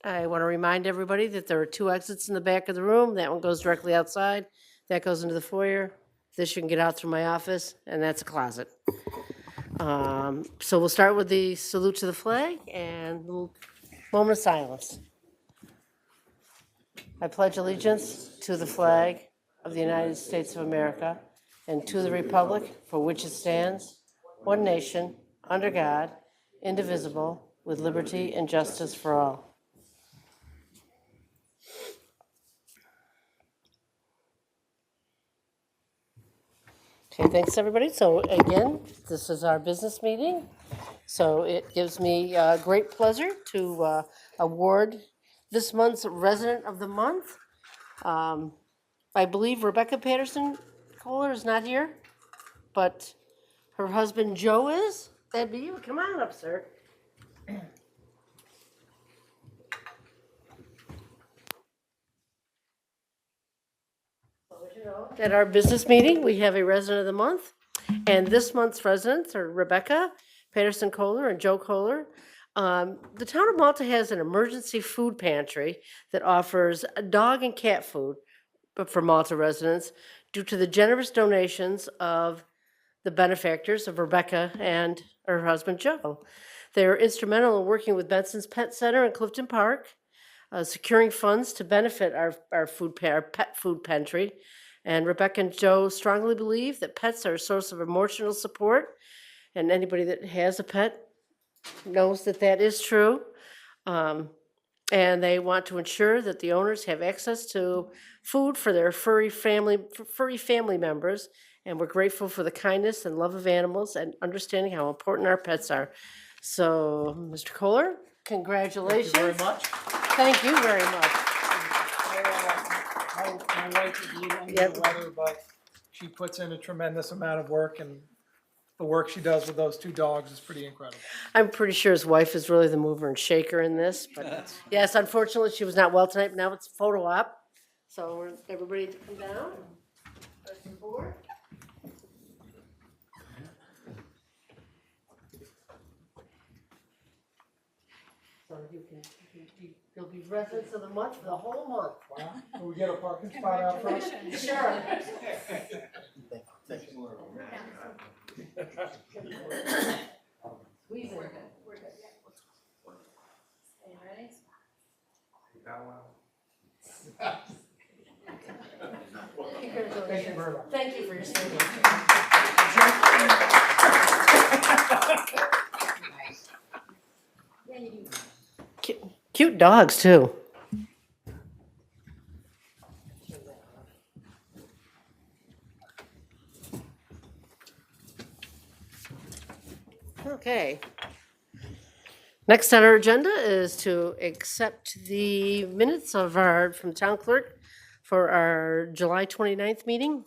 I want to remind everybody that there are 2 exits in the back of the room. That one goes directly outside. That goes into the foyer. This you can get out through my office, and that's a closet. So we'll start with the salute to the flag and a little moment of silence. I pledge allegiance to the flag of the United States of America and to the republic for which it stands, one nation, under God, indivisible, with liberty and justice for all. Okay, thanks, everybody. So again, this is our business meeting. So it gives me great pleasure to award this month's Resident of the Month. I believe Rebecca Patterson Kohler is not here, but her husband Joe is. That'd be you. Come on up, sir. At our business meeting, we have a resident of the month, and this month's residents are Rebecca Patterson Kohler and Joe Kohler. The town of Malta has an emergency food pantry that offers dog and cat food, but for Malta residents, due to the generous donations of the benefactors of Rebecca and her husband Joe. They are instrumental in working with Benson's Pet Center in Clifton Park, securing funds to benefit our pet food pantry. And Rebecca and Joe strongly believe that pets are a source of emotional support, and anybody that has a pet knows that that is true. And they want to ensure that the owners have access to food for their furry family members. And we're grateful for the kindness and love of animals and understanding how important our pets are. So, Mr. Kohler, congratulations. Thank you very much. Thank you very much. My wife is a little under the weather, but she puts in a tremendous amount of work, and the work she does with those 2 dogs is pretty incredible. I'm pretty sure his wife is really the mover and shaker in this, but yes, unfortunately, she was not well tonight, but now it's a photo op. So everybody to come down. Person forward. So you'll be residents of the month for the whole month. Wow. Can we get a parking spot out front? Sure. Squeeze in. Congratulations. Thank you for your service. Cute dogs, too. Okay. Next on our agenda is to accept the minutes from town clerk for our July 29th meeting.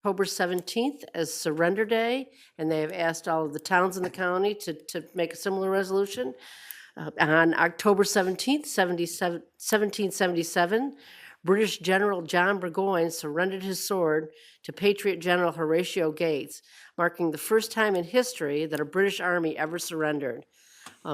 October 17th as Surrender Day, and they have asked all of the towns in the county to make a similar resolution. On October 17th, 1777, British General John Burgoyne surrendered his sword to Patriot General Horatio Gates, marking the first time in history that a British army ever surrendered.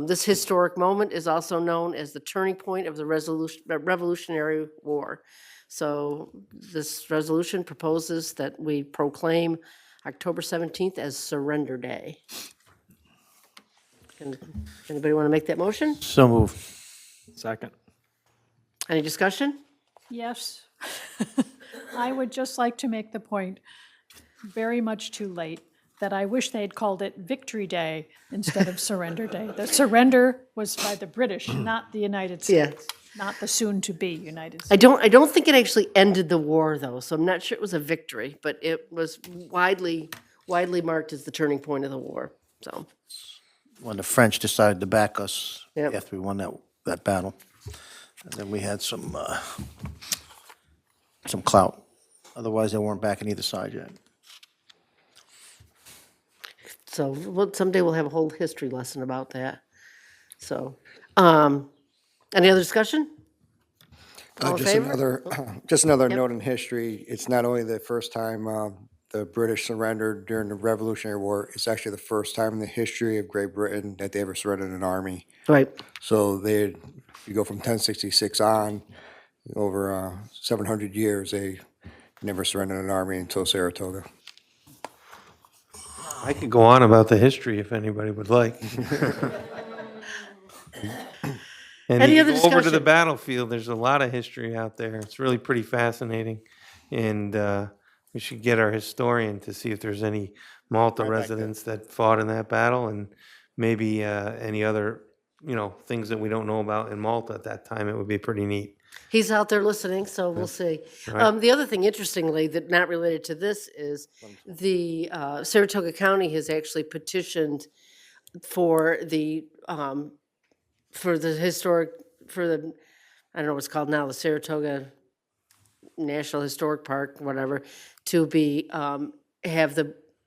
This historic moment is also known as the turning point of the Revolutionary War. So this resolution proposes that we proclaim October 17th as Surrender Day. Anybody want to make that motion? So moved. Second. Any discussion? Yes. I would just like to make the point, very much too late, that I wish they'd called it Victory Day instead of Surrender Day. The surrender was by the British, not the United Yeah. States, not the soon-to-be United I States. don't think it actually ended the war, though, so I'm not sure it was a victory, but it was widely marked as the turning point of the war, so. When the French decided to back us Yep. after we won that battle. And then we had some clout. Otherwise, they weren't backing either side yet. So someday we'll have a whole history lesson about that. So, any other discussion? All in Just favor? another note in history, it's not only the first time the British surrendered during the Revolutionary War, it's actually the first time in the history of Great Britain that they ever surrendered an army. Right. So you go from 1066 on, over 700 years, they never surrendered an army until Saratoga. I could go on about the history if anybody would like. And Any if other you go over to the discussion? battlefield, there's a lot of history out there. It's really pretty fascinating. And we should get our historian to see if there's any Malta residents that fought in that battle and maybe any other, things that we don't know about in Malta at that time. It would be pretty neat. He's out there listening, so we'll see. Right. The other thing, interestingly, that not related to this is the Saratoga County has actually petitioned for the historic, I don't know what it's called now, the Saratoga National Historic Park, whatever, to be,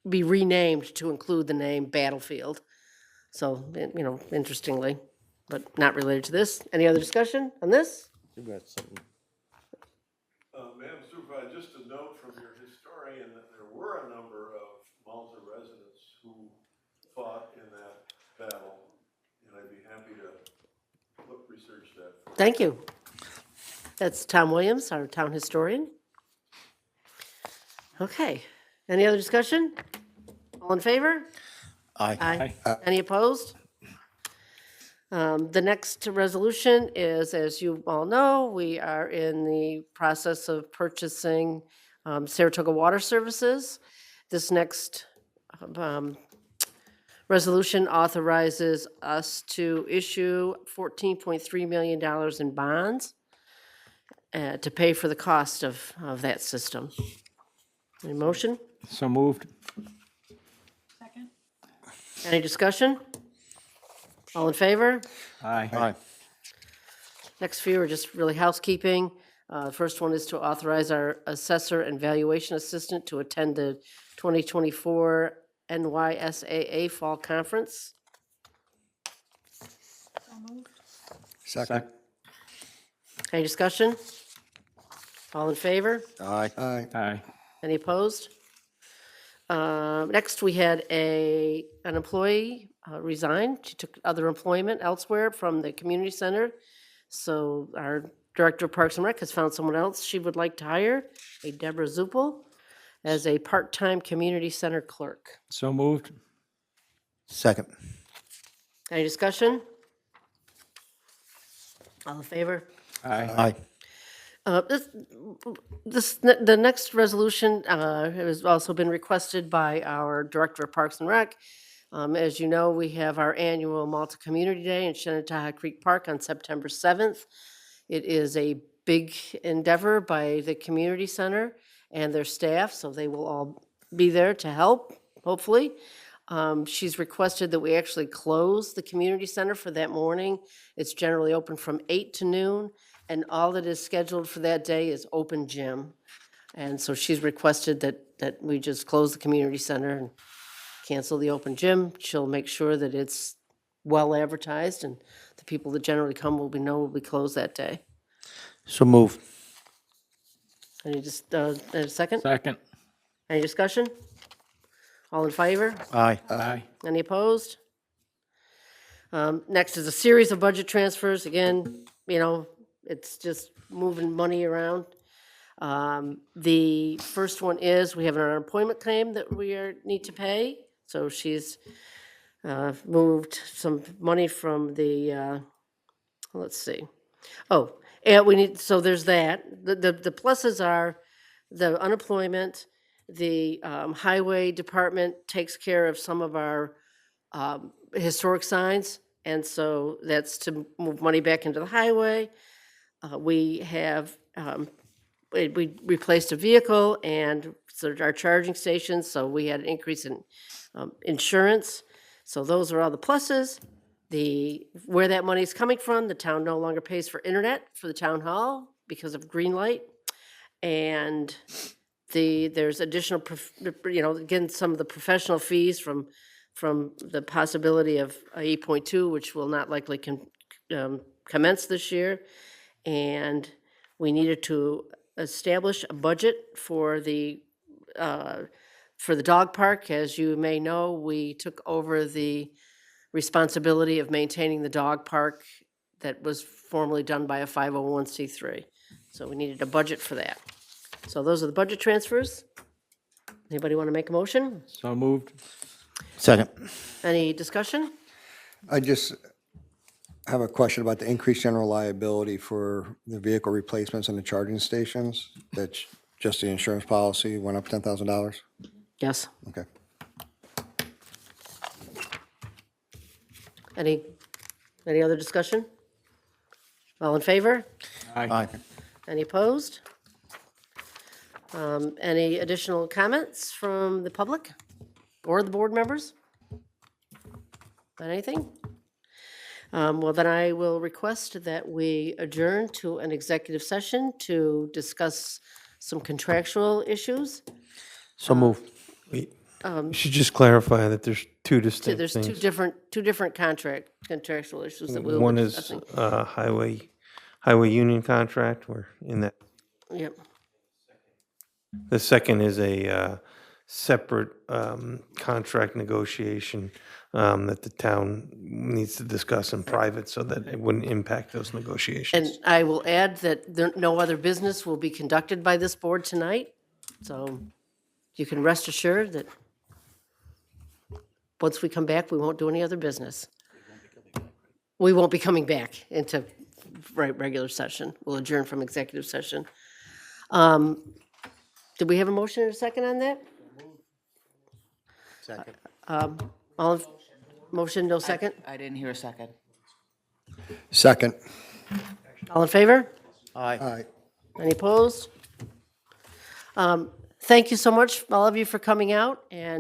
be renamed to include the name Battlefield. So, interestingly, but not related to this. Any other discussion on this? You got something. Madam Supervisor, just a note from your historian that there were a number of Malta residents who fought in that battle, and I'd be happy to research that. Thank you. That's Tom Williams, our town historian. Okay, any other discussion? All in favor? Aye. Any opposed? The next resolution is, as you all know, we are in the process of purchasing Saratoga Water Services. This next resolution authorizes us to issue $14.3 million in bonds to pay for the cost of that system. Any motion? So moved. Second? Any discussion? All in favor? Aye. Next few are just really housekeeping. The first one is to authorize our assessor and valuation assistant to attend the 2024 NYSAA Fall Conference. Second. Any discussion? All in favor? Aye. Aye. Any opposed? Next, we had an employee resign. She took other employment elsewhere from the community center. So our Director of Parks and Rec has found someone else she would like to hire, a Deborah Zuppel, as a part-time community center clerk. So moved. Second. Any discussion? All in favor? Aye. The next resolution has also been requested by our Director of Parks and Rec. As you know, we have our annual Malta Community Day in Shenandoah Creek Park on September 7th. It is a big endeavor by the community center and their staff, so they will all be there to help, hopefully. She's requested that we actually close the community center for that morning. It's generally open from 8 to noon, and all that is scheduled for that day is open gym. And so she's requested that we just close the community center and cancel the open gym. She'll make sure that it's well advertised and the people that generally come will be closed that day. So move. Any just, a second? Second. Any discussion? All in favor? Aye. Aye. Any opposed? Next is a series of budget transfers. Again, it's just moving money around. The first one is, we have an unemployment claim that need to pay. So she's moved some money from the, let's see. Oh, and so there's that. The pluses are the unemployment, the highway department takes care of some of our historic signs, and so that's to move money back into the highway. We have, we replaced a vehicle and so our charging stations, so we had an increase in insurance. So those are all the pluses. Where that money is coming from, the town no longer pays for internet for the town hall because of green light. And there's additional, again, some of the professional fees from the possibility of 8.2, which will not likely commence this year. And we needed to establish a budget for the dog park. As you may know, we took over the responsibility of maintaining the dog park that was formerly done by a 501c3. So we needed a budget for that. So those are the budget transfers. Anybody want to make a motion? So moved. Second. Any discussion? I just have a question about the increased general liability for the vehicle replacements and the charging stations. That's just the insurance policy went up $10,000? Yes. Okay. Any other discussion? All in favor? Aye. Any opposed? Any additional comments from the public or the board members? Anything? Well, then I will request that we adjourn to an executive session to discuss some contractual issues. So move. Wait, you should just clarify that there's two distinct There's things. two different contractual issues that we'll One be is discussing. highway union contract, we're in that. Yep. The second is a separate contract negotiation that the town needs to discuss in private so that it wouldn't impact those And negotiations. I will add that no other business will be conducted by this board tonight. So you can rest assured that once we come back, we won't do any other business. We won't be coming back into regular session. We'll adjourn from executive session. Did we have a motion and a second on that? Second. Motion, no second? I didn't hear a second. Second. All in favor? Aye. Aye. Any opposed? Thank you so much, all of you, for coming out, and